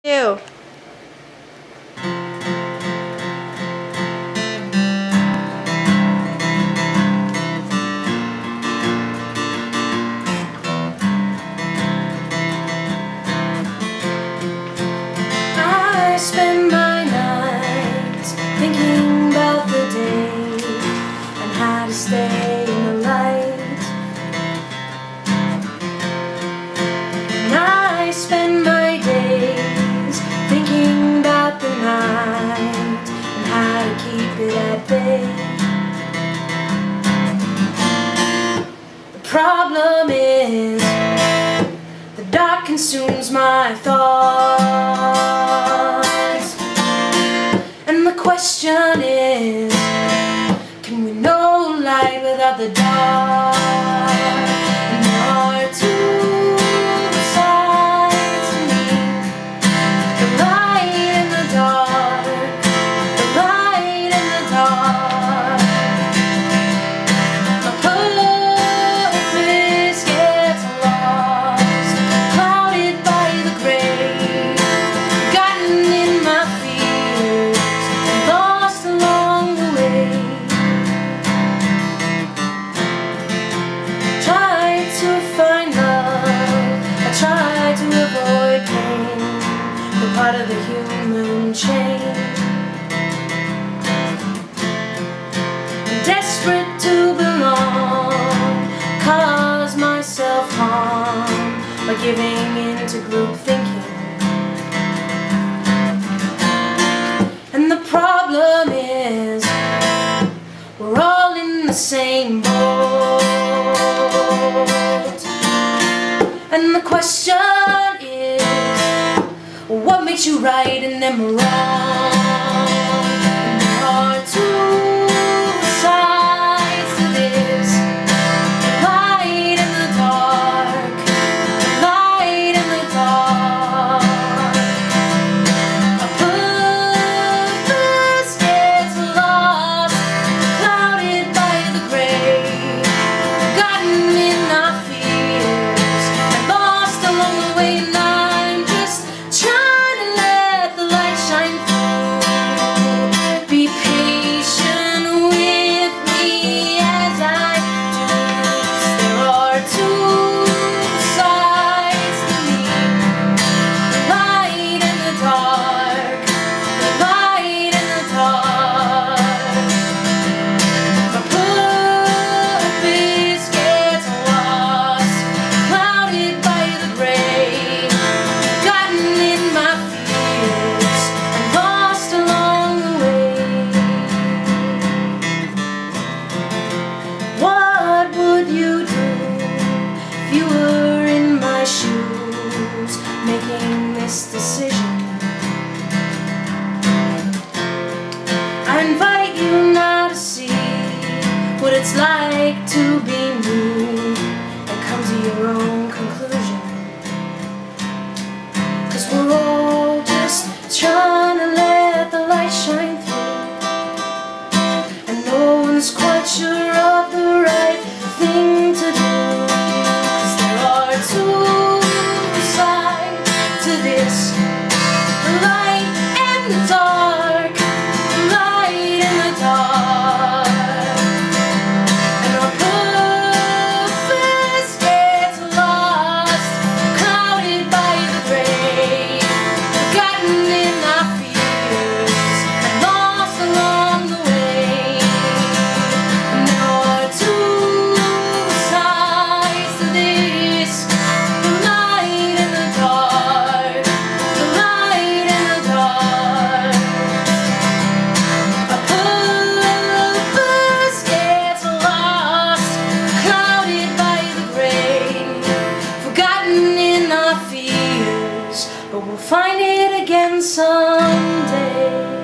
Ew. I spend my nights thinking about the day and how to stay in the light. And I spend my days thinking about the night and how to keep it at bay. The problem is the dark consumes my thoughts, and the question is, can we know light without the dark? And there are two sides to me, the light and the dark, the light and the dark. My purpose gets lost, clouded by the gray, forgotten in my fears, and lost along the way. Tried to find love, I tried to avoid pain, we're part of the human chain. Desperate to belong, cause myself harm by giving in to group thinking. And the problem is, we're all in the same boat. And the question is, what makes you right and them wrong? And there are two sides to this, the light and the dark, the light and the dark. A purpose gets lost, clouded by the gray, forgotten in our fears, and lost along the way. And I'm just trying to let the light shine through. Be patient with me as I do. There are two sides to me, the light and the dark, the light and the dark. My purpose gets lost, clouded by the gray, forgotten in my fears, and lost along the way. What would you do if you were in my shoes, making this decision? I invite you now to see what it's like to be me, and come to your own conclusion. 'Cause we're all just trying to let the light shine through, and no one's quite sure of the right thing to do. 'Cause there are two sides to this, the light and the dark, the light and the dark. And our purpose gets lost, clouded by the gray, forgotten in our fears, and lost along the way. And there are two sides to this, the light and the dark, the light and the dark. Our purpose gets lost, clouded by the gray, forgotten in our fears, but we'll find it again someday.